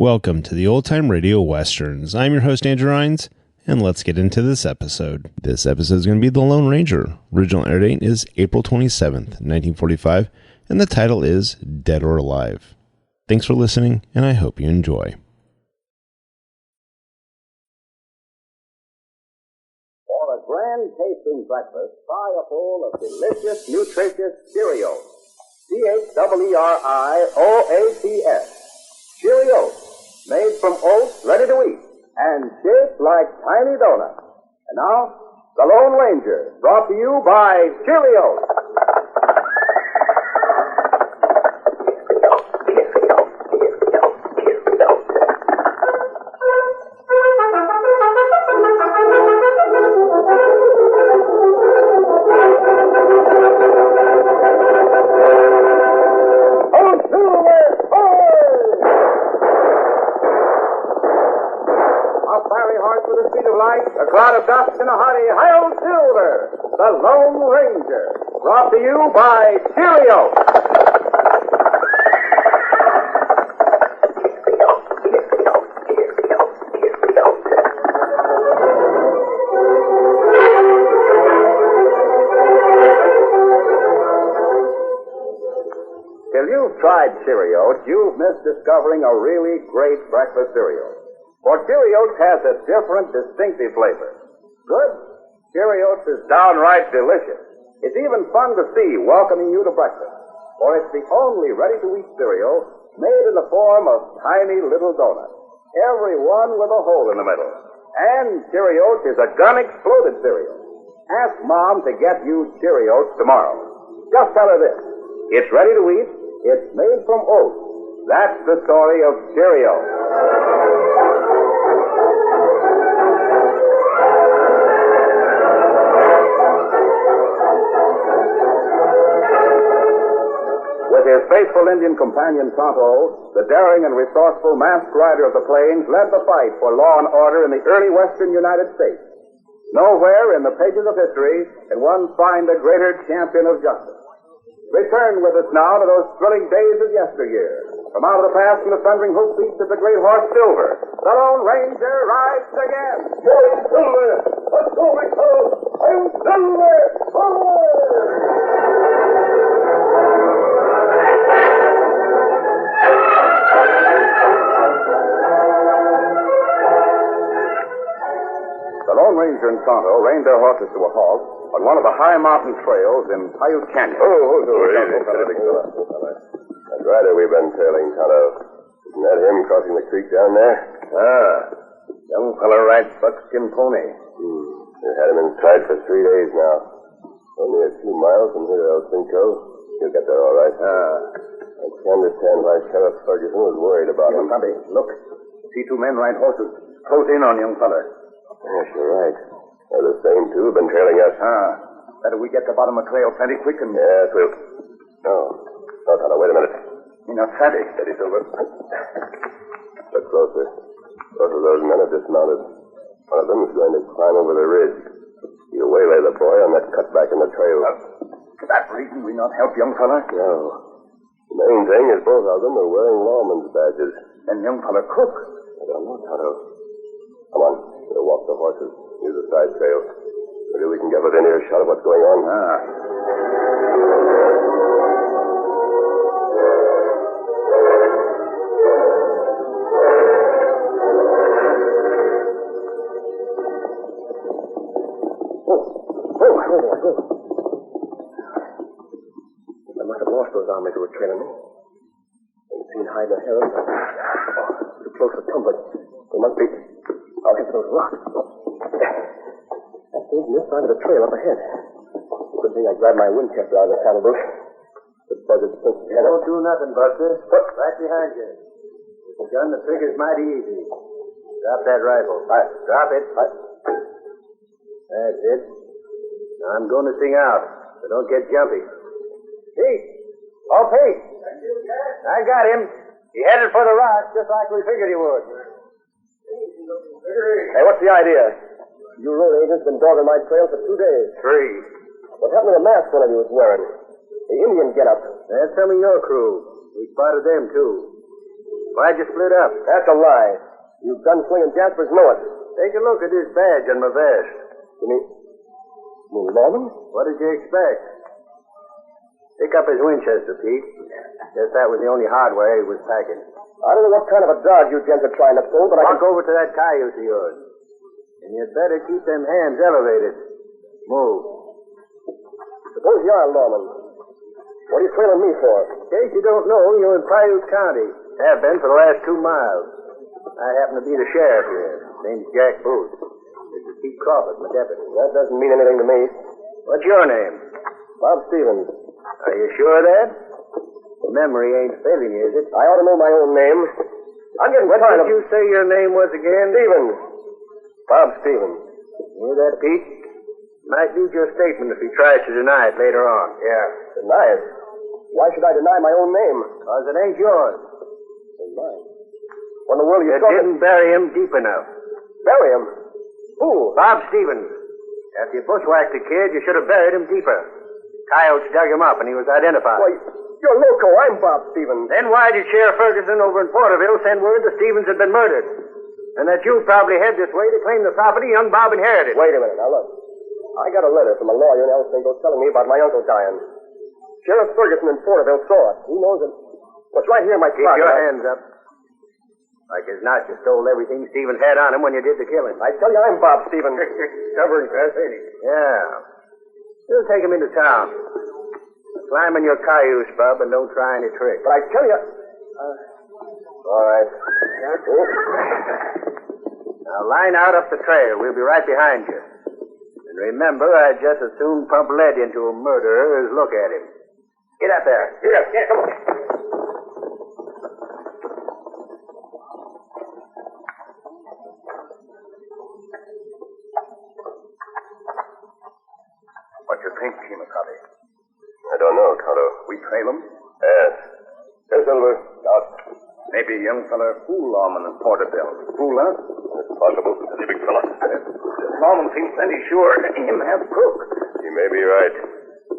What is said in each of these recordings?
Welcome to the Old Time Radio Westerns. I'm your host, Andrew Rhynes, and let's get into this episode. This episode is going to be The Lone Ranger. Original air date is April 27th, 1945, and the title is Dead or Alive. Thanks for listening, and I hope you enjoy. For a grand tasting breakfast, try a bowl of delicious, nutritious Cheerios. Cheerios. Cheerios, made from oats, ready to eat, and shaped like tiny donuts. And now, The Lone Ranger, brought to you by Cheerios. A cloud of dust and a hearty hi-yo silver, The Lone Ranger, brought to you by Cheerios. Till you've tried Cheerios, you've missed discovering a really great breakfast cereal. For Cheerios has a different, distinctive flavor. Good? Cheerios is downright delicious. It's even fun to see welcoming you to breakfast. For it's the only ready-to-eat cereal made in the form of tiny little donuts. Every one with a hole in the middle. And Cheerios is a gun-exploded cereal. Ask Mom to get you Cheerios tomorrow. Just tell her this. It's ready to eat. It's made from oats. That's the story of Cheerios. With his faithful Indian companion Tonto, the daring and resourceful masked rider of the plains led the fight for law and order in the early western United States. Nowhere in the pages of history can one find a greater champion of justice. Return with us now to those thrilling days of yesteryear. From out of the past and the thundering hoofbeats of the great horse Silver, the Lone Ranger rides again. I'm Silver! Let's go, my fellows! I'm Silver! The Lone Ranger and Tonto reined their horses to a halt on one of the high mountain trails in Paiute Canyon. That rider we've been trailing, Tonto. Isn't that him crossing the creek down there? Young fella rides buckskin pony. We've had him in sight for 3 days now. Only a few miles from here to El Cinco. He'll get there all right. I can understand why Sheriff Ferguson was worried about him. Bobby, look. See two men ride horses. Close in on young fella. Yes, you're right. They're the same two who've been trailing us. Better we get to the bottom of the trail plenty quick and... Yes, we'll... No, Tonto, wait a minute. You're not savvy. Steady, Silver. Look closer. Both of those men have dismounted. One of them is going to climb over the ridge. He'll waylay the boy on that cutback in the trail. For that reason, we not help young fella? No. The main thing is both of them are wearing lawman's badges. And young fella crook. I don't know, Tonto. Come on. We'll walk the horses. Use the side trail. Maybe we can get within earshot of what's going on. I must have lost those armies who were trailing me. Ain't seen hide nor hair. Too close for comfort. They must be... I'll hit those rocks. That's on this side of the trail up ahead. Good thing I grabbed my Winchester out of the saddle bush. The buzzard's supposed to head up. Don't do nothing, Buster. Right behind you. The gun, the trigger's mighty easy. Drop that rifle. Drop it. That's it. Now I'm going to sing out, so don't get jumpy. Pete! Oh, Pete! I got him. He headed for the rock, just like we figured he would. Hey, what's the idea? You road agents been dogging my trail for 2 days. 3. What happened to the mask one of you was wearing? The Indian getup. That's some of your crew. We spotted them, too. Why'd you split up? That's a lie. You gunslinging Jaspers know it. Take a look at this badge on my vest. You mean Lawman? What did you expect? Pick up his Winchester, Pete. Guess that was the only hardware he was packing. I don't know what kind of a dog you gents are trying to pull, but Walk over to that cayuse of yours. And you'd better keep them hands elevated. Move. Suppose you are Lawman. What are you trailing me for? In case you don't know, you're in Piute County. Have been for the last 2 miles. I happen to be the sheriff here. Name's Jack Booth. This is Pete Crawford, my deputy. That doesn't mean anything to me. What's your name? Bob Stevens. Are you sure of that? Memory ain't failing you, is it? I ought to know my own name. I'm getting What tired did you say your name was again? Stevens. Bob Stevens. Hear that, Pete? Might need your statement if he tries to deny it later on. Yeah. Deny it? Why should I deny my own name? Because it ain't yours. Mine. What in the world are you You talking? didn't bury him deep enough. Bury him? Who? Bob Stevens. After you bushwhacked the kid, you should have buried him deeper. Coyotes dug him up and he was identified. Why, you're loco. I'm Bob Stevens. Then why did Sheriff Ferguson over in Porterville send word that Stevens had been murdered? And that you probably head this way to claim the property young Bob inherited. Wait a minute. Now, look. I got a letter from a lawyer in El Cinco telling me about my uncle dying. Sheriff Ferguson in Porterville saw it. He knows it. What's right here in my Keep pocket. your hands up. Like as not, you stole everything Stevens had on him when you did the killing. I tell you, I'm Bob Stevens. Stubborn, ain't he? Yeah. You'll take him into town. Climb in your cayuse, Bub, and don't try any tricks. But I tell you... all right. Now line out up the trail. We'll be right behind you. And remember, I'd just as soon pump lead into a murderer as look at him. Get up there. Here, come on. What you think, Chemicali? I don't know, Tonto. We trail him? Yes. Yes, Silver. Out. Maybe a young fella fool Lawman in Porterville. Fool, huh? It's possible. He's a big fella. Lawman seems plenty sure him have crook. You may be right.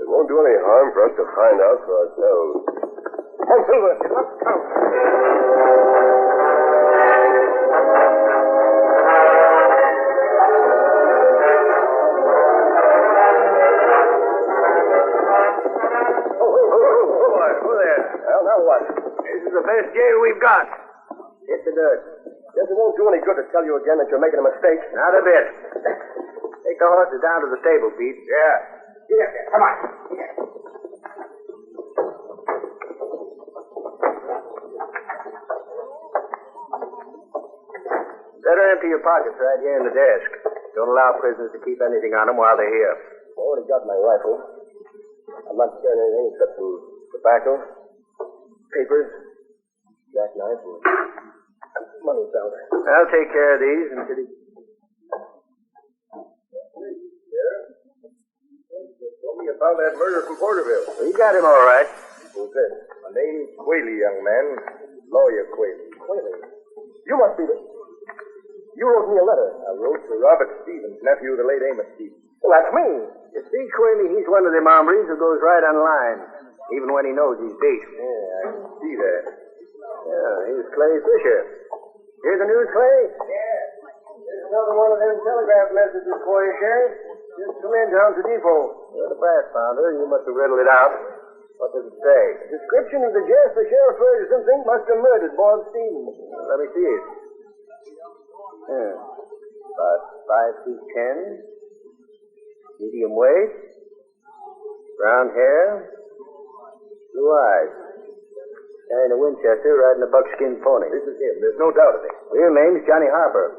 It won't do any harm for us to find out for ourselves. Come on, Silver. Let's count. Well, now what? This is the best jail we've got. Hit the dirt. Guess it won't do any good to tell you again that you're making a mistake. Not a bit. Take the horses down to the stable, Pete. Yeah. Get up there. Come on. Better empty your pockets right here in the desk. Don't allow prisoners to keep anything on them while they're here. I already got my rifle. I'm not carrying anything except some tobacco, papers, jackknife, and money belt. I'll take care of these until he... Told me about that murder from Porterville. We got him all right. Who's this? My name's Quayle, young man. Lawyer Quayle. Quayle. You must be the... You wrote me a letter. I wrote to Robert Stevens, nephew of the late Amos Stevens. Well, that's me. You see, Quayle, he's one of them hombres who goes right on line, even when he knows he's beat. Yeah, I can see that. Yeah, here's Clay Fisher. Here's the news, Clay? Yeah. There's another one of them telegraph messages for you, Sheriff. Just come in down to depot. You're the brass founder. You must have riddled it out. What does it say? Description of the jest the Sheriff Ferguson thinks must have murdered Bob Stevens. Let me see it. Yeah. About 5 feet 10. Medium weight. Brown hair. Blue eyes. Carrying a Winchester, riding a buckskin pony. This is him. There's no doubt of it. Real name's Johnny Harper.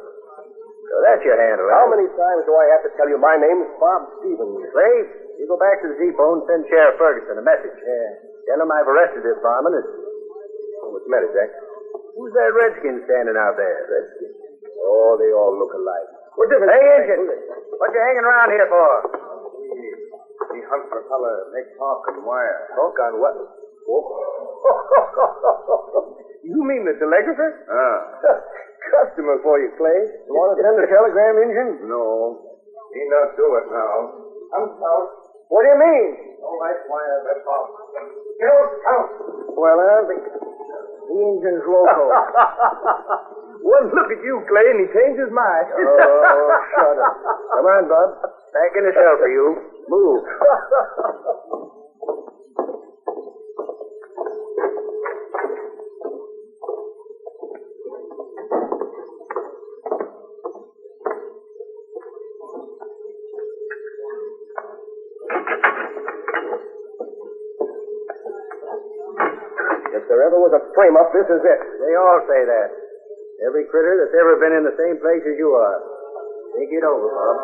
So that's your handle, How many times do I have to tell you my name's Bob Stevens? Clay, you go back to the depot and send Sheriff Ferguson a message. Yeah. Tell him I've arrested this varmint. What's the matter, Jack? Who's that redskin standing out there? Redskin. Oh, they all look alike. What difference? Hey, Injun. What you hanging around here for? We hunt for a fella, make talk and wire. Talk on what? You mean the telegrapher? Customer for you, Clay. You want to send a telegram, Injun? No. He not do it now. I'm out. What do you mean? All right, wire, that's all. Count. Well, I'll be... The engine's loco. One look at you, Clay, and he changed his mind. Oh, shut up. Come on, Bub. Back in the cell for you. Move. If there ever was a frame-up, this is it. They all say that. Every critter that's ever been in the same place as you are. Think it over, Bob.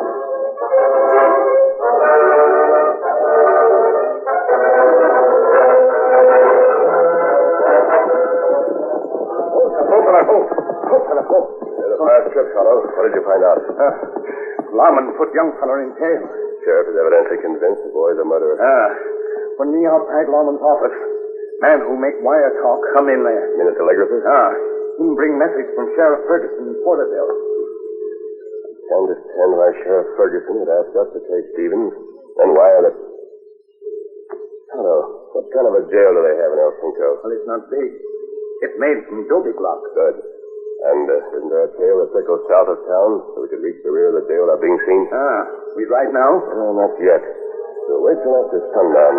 There's a fast trip, fellow. What did you find out? Lawman put young feller in jail. Sheriff is evidently convinced the boy's a murderer. When me outside Lawman's office, man who make wire talk come in there. You mean a telegraphist? He bring message from Sheriff Ferguson in Porterville. Understand why Sheriff Ferguson would ask us to take Stevens and wire that... Hello. What kind of a jail do they have in El Cinco? Well, it's not big. It's made from adobe block. Good. And isn't there a trail that circles south of town so we could reach the rear of the jail without being seen? We right now? Not yet. So wait till after sundown.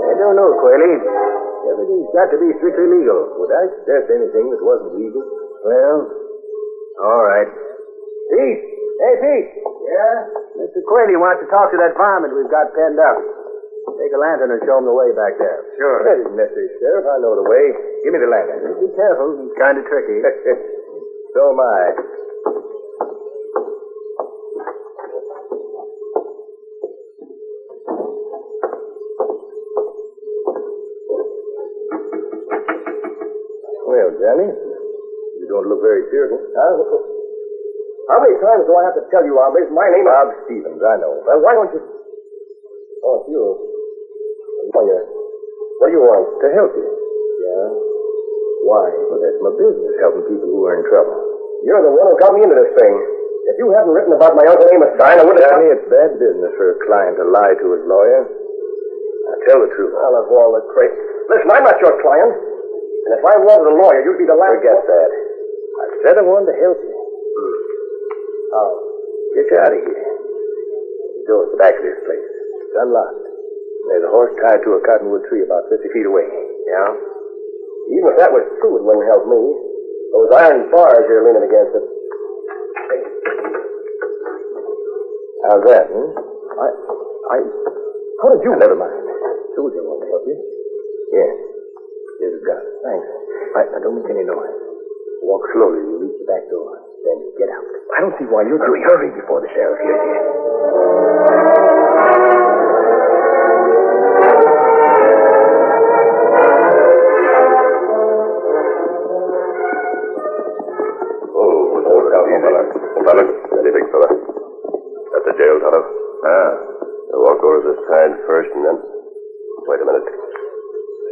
I don't know, Quayle. Everything's got to be strictly legal. Would I suggest anything that wasn't legal? Well, all right. Pete! Hey, Pete! Yeah? Mr. Quayle wants to talk to that varmint we've got penned up. Take a lantern and show him the way back there. Sure. That isn't necessary, Sheriff. I know the way. Give me the lantern. Be careful. It's kind of tricky. So am I. Well, Johnny, you don't look very cheerful. How many times do I have to tell you, Hombres, my name is... Bob Stevens, I know. Well, why don't you... Oh, it's you. Lawyer. What do you want? To help you. Yeah? Why? Well, that's my business, helping people who are in trouble. You're the one who got me into this thing. If you hadn't written about my Uncle Amos dying, I would have... Johnny, it's bad business for a client to lie to his lawyer. Now, tell the truth. I'll have all the crap. Listen, I'm not your client. And if I wanted a lawyer, you'd be the last... Forget that. I said I wanted to help you. I'll get you out of here. The door's the back of this place. It's unlocked. There's a horse tied to a cottonwood tree about 50 feet away. Yeah? Even if that was true, it wouldn't help me. Those iron bars you're leaning against it. Hey. How's that, huh? How did you... Never mind. Told you I wanted to help you. Here. Here's a gun. Thanks. Right, now don't make any noise. Walk slowly. You'll reach the back door. Then get out. I don't see why you're doing... Hurry before the sheriff hears you. Steady, big fella. That's the jail, Tonto. I'll walk over to the side first and then... Wait a minute.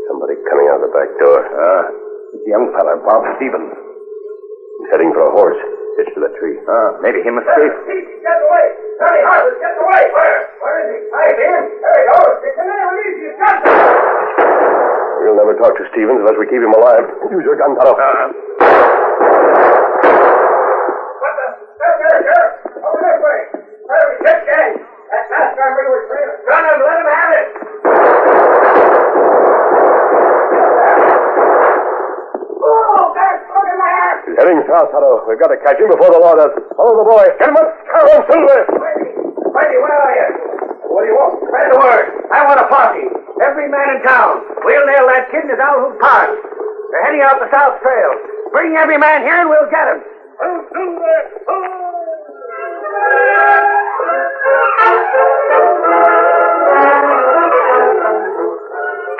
Somebody coming out the back door. The young fella, Bob Stevens. He's heading for a horse. Hitched to that tree. Maybe him escape. Get away! Hurry, Harvard, get away! Where is he? Hi, Ben. There he goes. It's an enemy. He's got him. We'll never talk to Stevens unless we keep him alive. Use your gun, Tonto. What the? There, over this way. Hurry, get gang. That last time we were trailing. Gun him, let him have it. He's heading south, Tonto. We've got to catch him before the law does. Follow the boy. Get him up. Carol, Silver. Whitey, where are you? What do you want? Spread the word. I want a party. Every man in town. We'll nail that kid in his Alhoop Park. They're heading out the South Trail. Bring every man here and we'll get him.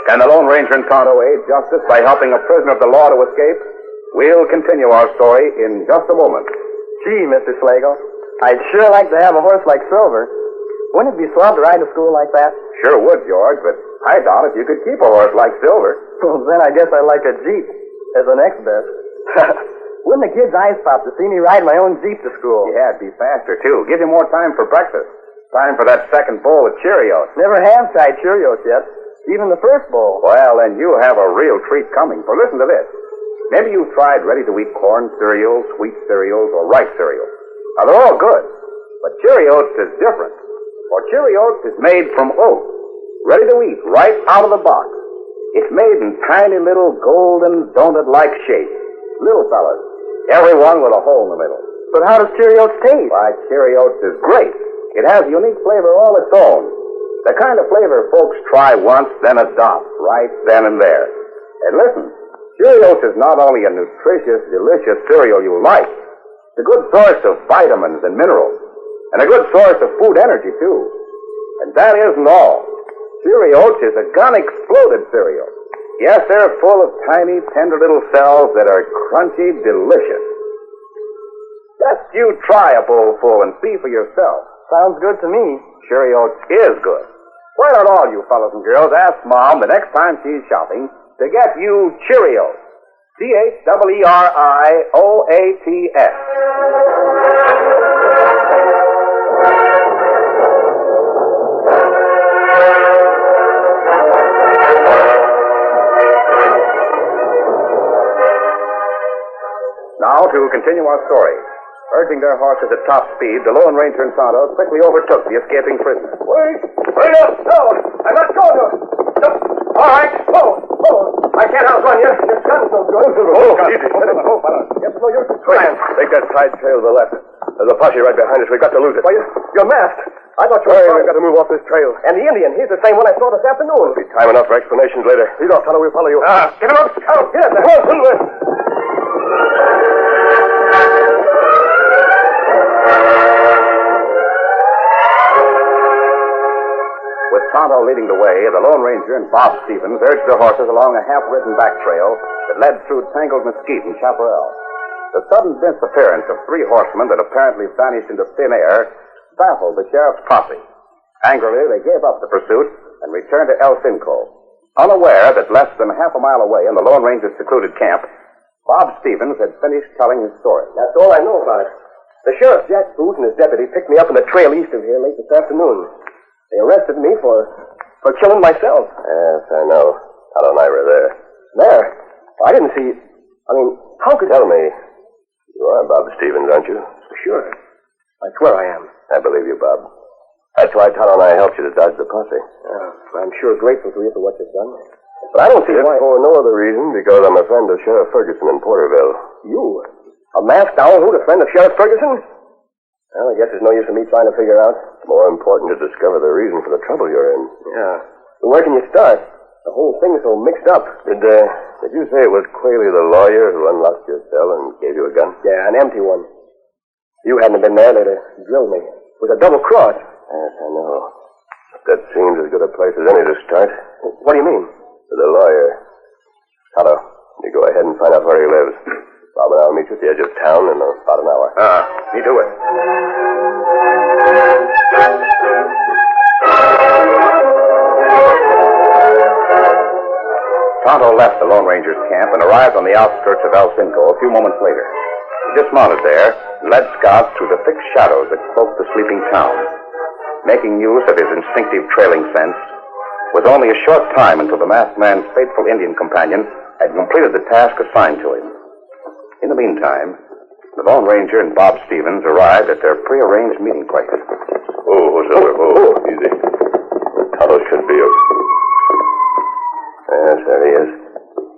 Can the Lone Ranger and Tonto aid justice by helping a prisoner of the law to escape? We'll continue our story in just a moment. Gee, Mr. Slagle, I'd sure like to have a horse like Silver. Wouldn't it be swell to ride to school like that? Sure would, George, but I doubt if you could keep a horse like Silver. Well, then I guess I'd like a Jeep as the next best. Wouldn't the kids' eyes pop to see me ride my own Jeep to school? Yeah, it'd be faster, too. Give you more time for breakfast. Time for that second bowl of Cheerios. Never have tried Cheerios yet. Even the first bowl. Well, then you have a real treat coming. For listen to this. Maybe you've tried ready-to-eat corn cereals, wheat cereals, or rice cereals. Now, they're all good. But Cheerios is different. For Cheerios is made from oats. Ready to eat right out of the box. It's made in tiny little golden donut-like shapes. Little fellas. Every one with a hole in the middle. But how does Cheerios taste? Why, Cheerios is great. It has a unique flavor all its own. The kind of flavor folks try once, then adopt, right then and there. And listen, Cheerios is not only a nutritious, delicious cereal you like, it's a good source of vitamins and minerals, and a good source of food energy, too. And that isn't all. Cheerios is a gun-exploded cereal. Yes, they're full of tiny, tender little cells that are crunchy, delicious. Just you try a bowl full and see for yourself. Sounds good to me. Cheerios is good. Why don't all you fellas and girls ask Mom the next time she's shopping to get you Cheerios. Cheerios. Now to continue our story. Urging their horses at top speed, the Lone Ranger and Tonto quickly overtook the escaping prisoner. Wait up! No! I'm not going to! No. All right, whoa! I can't outrun you. Your gun's no good. Easy. It's no use to try. Take that side trail to the left. There's a posse right behind us. We've got to lose it. Why, you're masked. I thought you were... We've got to move off this trail. And the Indian, he's the same one I saw this afternoon. Be time enough for explanations later. Lead off, Tonto. We'll follow you. Get him up. Oh, get him there. Come on, Silver. With Tonto leading the way, the Lone Ranger and Bob Stevens urged their horses along a half-ridden back trail that led through tangled mesquite and chaparral. The sudden disappearance of 3 horsemen that apparently vanished into thin air baffled the sheriff's posse. Angrily, they gave up the pursuit and returned to El Cinco. Unaware that less than half a mile away in the Lone Ranger's secluded camp, Bob Stevens had finished telling his story. That's all I know about it. The sheriff, Jack Booth, and his deputy picked me up on the trail east of here late this afternoon. They arrested me for killing myself. Yes, I know. Todd and I were there. There? I didn't see... how could... Tell me, you are Bob Stevens, aren't you? Sure. I swear I am. I believe you, Bob. That's why Todd and I helped you to dodge the posse. I'm sure grateful to you for what you've done. But I don't see why... for no other reason, because I'm a friend of Sheriff Ferguson in Porterville. You? A masked owl who's a friend of Sheriff Ferguson? Well, I guess there's no use in me trying to figure out. It's more important to discover the reason for the trouble you're in. Yeah. So where can you start? The whole thing's so mixed up. Did you say it was Quayle the lawyer who unlocked your cell and gave you a gun? Yeah, an empty one. You hadn't been there, they'd have drilled me. It was a double cross. Yes, I know. That seems as good a place as any to start. What do you mean? To the lawyer. Tonto, you go ahead and find out where he lives. Bob and I'll meet you at the edge of town in about an hour. Me do it. Tonto left the Lone Ranger's camp and arrived on the outskirts of El Cinco a few moments later. He dismounted there and led scouts through the thick shadows that cloaked the sleeping town. Making use of his instinctive trailing sense, it was only a short time until the masked man's faithful Indian companion had completed the task assigned to him. In the meantime, the Lone Ranger and Bob Stevens arrived at their prearranged meeting place. Silver, easy. Tonto should be up. Yes, there he is.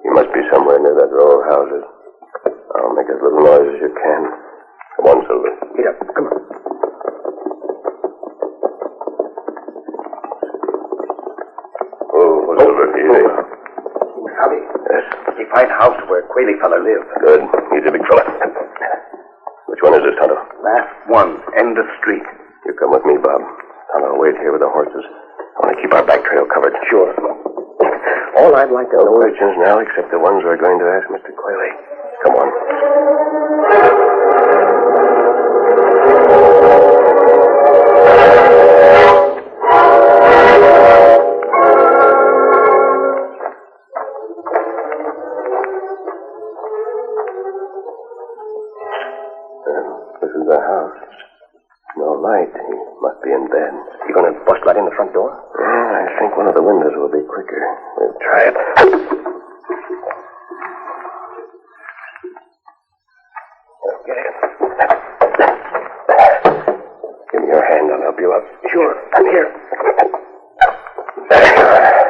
He must be somewhere near that row of houses. I'll make as little noise as you can. Come on, Silver. Get up. Come on. Silver, easy. Howdy. Yes. He find house where Quayle fella live. Good. He's a big fella. Which one is this, Tonto? Last one. End of street. You come with me, Bob. Tonto, wait here with the horses. I want to keep our back trail covered. Sure. All I'd like to know No questions now except the ones we're going to ask Mr. Quayle. Come on. in bed. You going to bust right in the front door? Yeah, I think one of the windows will be quicker. We'll try it. Get in. Give me your hand. I'll help you up. Sure. I'm here. There you are.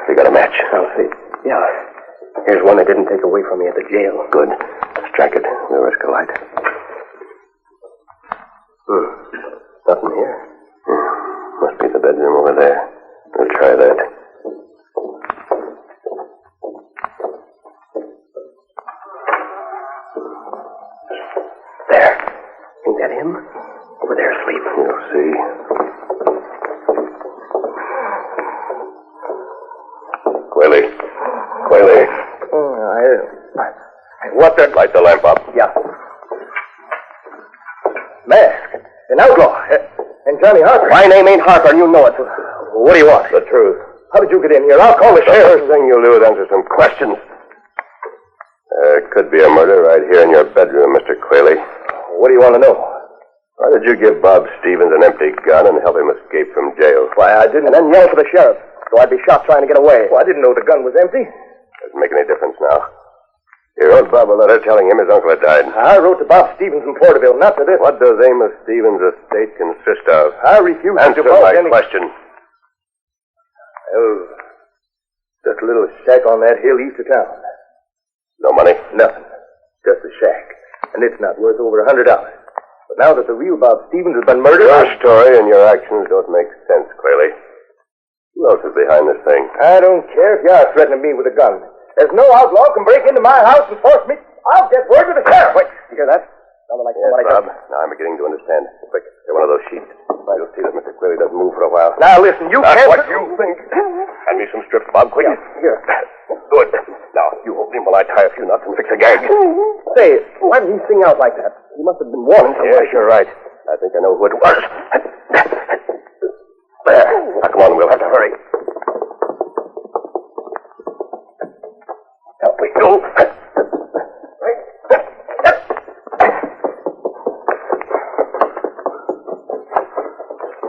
You got a match? I'll see. Yeah. Here's one they didn't take away from me at the jail. Good. Strike it. We'll risk a light. Nothing here. Must be the bedroom over there. We'll try that. There. Ain't that him? Over there asleep. You'll see. Quayle. What the... Light the lamp up. Yeah. Mask. An outlaw. And Johnny Harper. My name ain't Harper, and you know it. What do you want? The truth. How did you get in here? I'll call the The sheriff. first thing you'll do is answer some questions. There could be a murder right here in your bedroom, Mr. Quayle. What do you want to know? Why did you give Bob Stevens an empty gun and help him escape from jail? Why, I didn't... And then yell for the sheriff, so I'd be shot trying to get away. Well, I didn't know the gun was empty. Doesn't make any difference now. You wrote Bob a letter telling him his uncle had died. I wrote to Bob Stevens in Porterville, not to this. What does Amos Stevens' estate consist of? I refuse to Answer divulge my any... question. Oh, just a little shack on that hill east of town. No money? Nothing. Just a shack. And it's not worth over $100. But now that the real Bob Stevens has been murdered... Your story and your actions don't make sense, Quayle. Who else is behind this thing? I don't care if you are threatening me with a gun. There's no outlaw can break into my house and force me... I'll get word to the sheriff. Wait, you hear that? Sounded like somebody... Yes, Bob. Now I'm beginning to understand. Quick, get one of those sheets. You'll see that Mr. Quayle doesn't move for a while. Now listen, you That's can't... what you think. Hand me some strips, Bob, quick. Here. Good. Now, you hold him while I tie a few knots and fix a gag. Say, why did he sing out like that? He must have been warning somebody. Yes, you're right. I think I know who it was. There. Now, come on, we'll have to hurry. Up we go.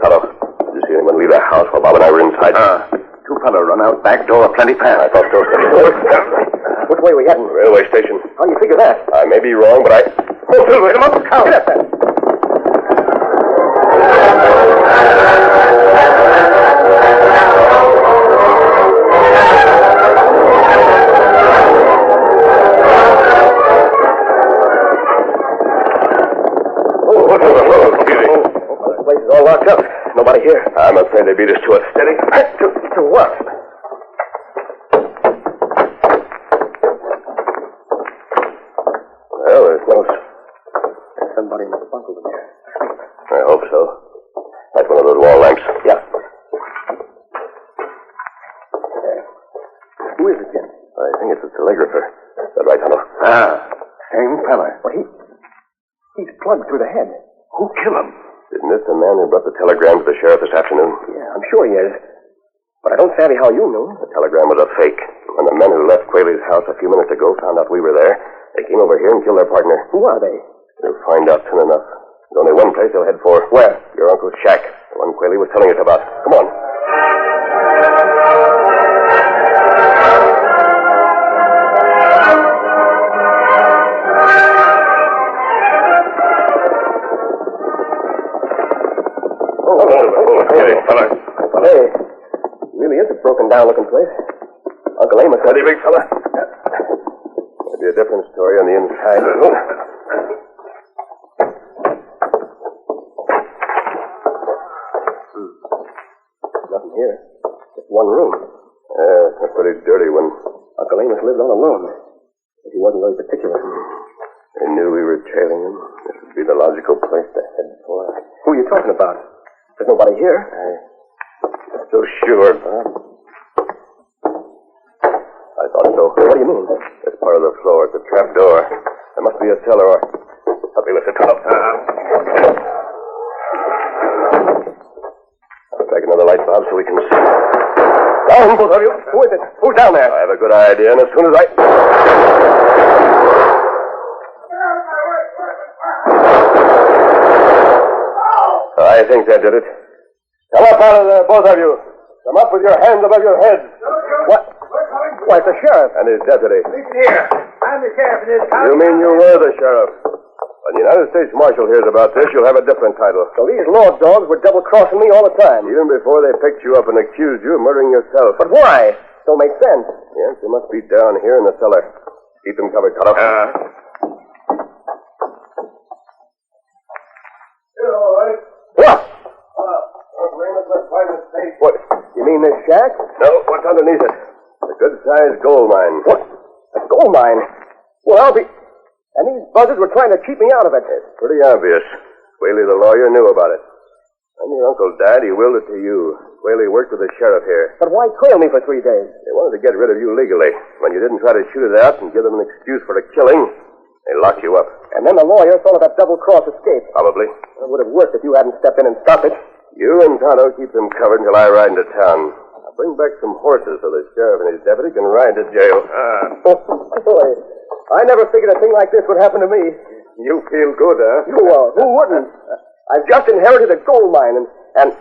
Hello. Did you see anyone leave the house while Bob and I were inside? Two fellow run out back door, plenty fast. I thought so. Which way are we heading? Railway station. How do you figure that? I may be wrong, but I... Oh, Silver, come up. Count. Get up then. This place is all locked up. Nobody here. I'm afraid they beat us to it. Steady. To what? Well, there's no... There's somebody in the bunker in there. I hope so. That's one of those wall lamps. Yeah. Who is it, Jim? I think it's a telegrapher. Is that right, Tonto? Same fella. Well, he's plugged through the head. Who killed him? Isn't this the man who brought the telegram to the sheriff this afternoon? Yeah, I'm sure he is. But I don't savvy how you knew. The telegram was a fake. When the men who left Quayle's house a few minutes ago found out we were there, they came over here and killed their partner. Who are they? You'll find out soon enough. There's only one place they'll head for. Where? Your uncle's shack. The one Quayle was telling us about. Come on. Hey, really is a broken down looking place. Uncle Amos. Steady, big fella. There'll be a different story on the inside. Nothing here. Just one room. It's a pretty dirty one. Uncle Amos lived all alone. But he wasn't very particular. They knew we were trailing him. This would be the logical place to head for. Who are you talking about? There's nobody here. I'm so sure, Bob. I thought so. What do you mean? This part of the floor at the trap door. There must be a cellar or... Help me lift it. Turn up. I'll strike another light, Bob, so we can see. Down, both of you. Who is it? Who's down there? I have a good idea, and as soon as I... I I think that did it. Come up out of there, both of you. Come up with your hands above your heads. What? Why, it's the sheriff. And his deputy. Listen here. I'm the sheriff in this town. You mean you were the sheriff? When the United States Marshal hears about this, you'll have a different title. So these law dogs were double-crossing me all the time. Even before they picked you up and accused you of murdering yourself. But why? Don't make sense. Yes, they must be down here in the cellar. Keep them covered, Tonto. You're all right. What? What? You mean this shack? No, what's underneath it? A good-sized gold mine. What? A gold mine? Well, I'll be... And these buzzards were trying to cheat me out of it. It's pretty obvious. Whaley, the lawyer, knew about it. When your uncle died, he willed it to you. Whaley worked with the sheriff here. But why trail me for 3 days? They wanted to get rid of you legally. When you didn't try to shoot it out and give them an excuse for the killing, they locked you up. And then the lawyer thought of that double-cross escape. Probably. It would have worked if you hadn't stepped in and stopped it. You and Tonto keep them covered until I ride into town. I'll bring back some horses so the sheriff and his deputy can ride to jail. Oh, boy. I never figured a thing like this would happen to me. You feel good, huh? Who wouldn't? I've just inherited a gold mine and...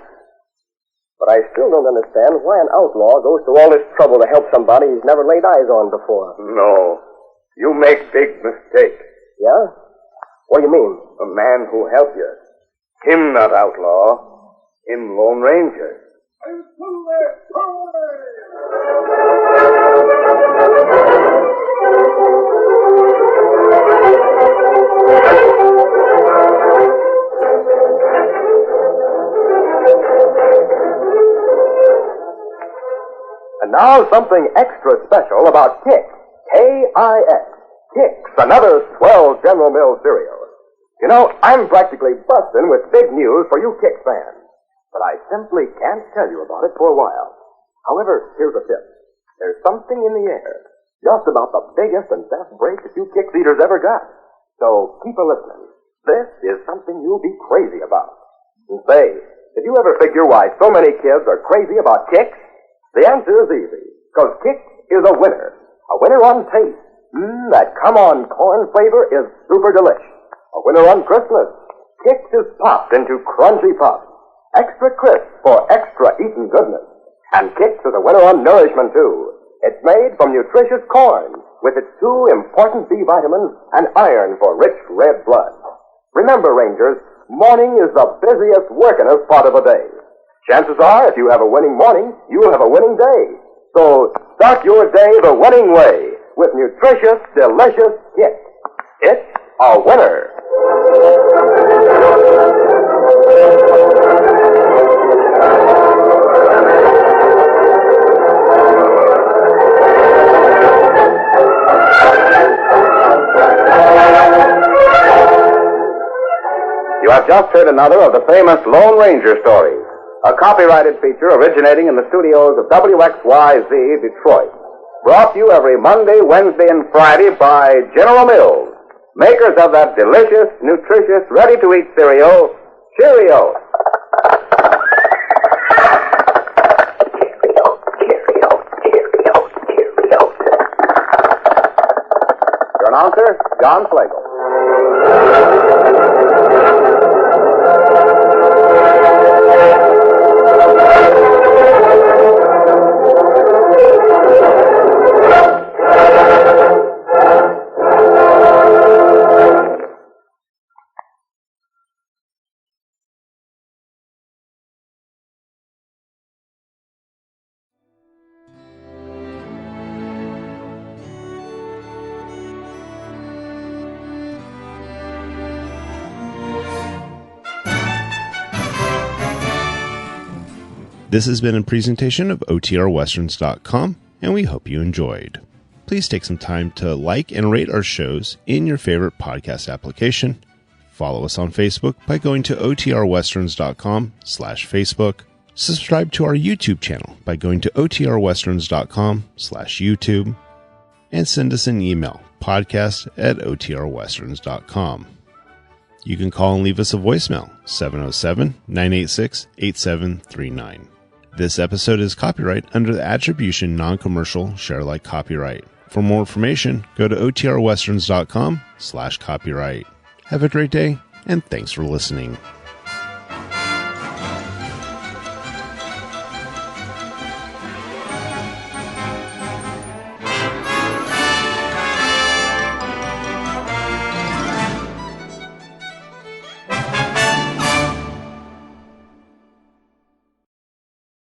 But I still don't understand why an outlaw goes to all this trouble to help somebody he's never laid eyes on before. No. You make big mistake. Yeah? What do you mean? A man who helped you. Him not outlaw. Him Lone Ranger. And now something extra special about Kix. K-I-X. Kix, another swell General Mills cereal. You know, I'm practically busting with big news for you Kix fans. But I simply can't tell you about it for a while. However, here's a tip. There's something in the air. Just about the biggest and best break that you Kix eaters ever got. So keep a listening. This is something you'll be crazy about. And say, did you ever figure why so many kids are crazy about Kix? The answer is easy. Because Kix is a winner. A winner on taste. That come-on corn flavor is super delish. A winner on crispness. Kix is popped into crunchy puffs. Extra crisp for extra eaten goodness. And Kix is a winner on nourishment, too. It's made from nutritious corn with its 2 important B vitamins and iron for rich red blood. Remember, Rangers, morning is the busiest, workingest part of the day. Chances are, if you have a winning morning, you'll have a winning day. So start your day the winning way with nutritious, delicious Kix. It's a winner. You have just heard another of the famous Lone Ranger stories, a copyrighted feature originating in the studios of WXYZ Detroit. Brought to you every Monday, Wednesday, and Friday by General Mills, makers of that delicious, nutritious, ready-to-eat cereal, Cheerios. Your announcer, John Flagle. This has been a presentation of OTRWesterns.com, and we hope you enjoyed. Please take some time to like and rate our shows in your favorite podcast application. Follow us on Facebook by going to OTRWesterns.com/Facebook. Subscribe to our YouTube channel by going to OTRWesterns.com/YouTube. And send us an email, podcast@OTRWesterns.com. You can call and leave us a voicemail, 707-986-8739. This episode is copyright under the Attribution Non-Commercial Share Alike copyright. For more information, go to OTRWesterns.com/copyright. Have a great day, and thanks for listening.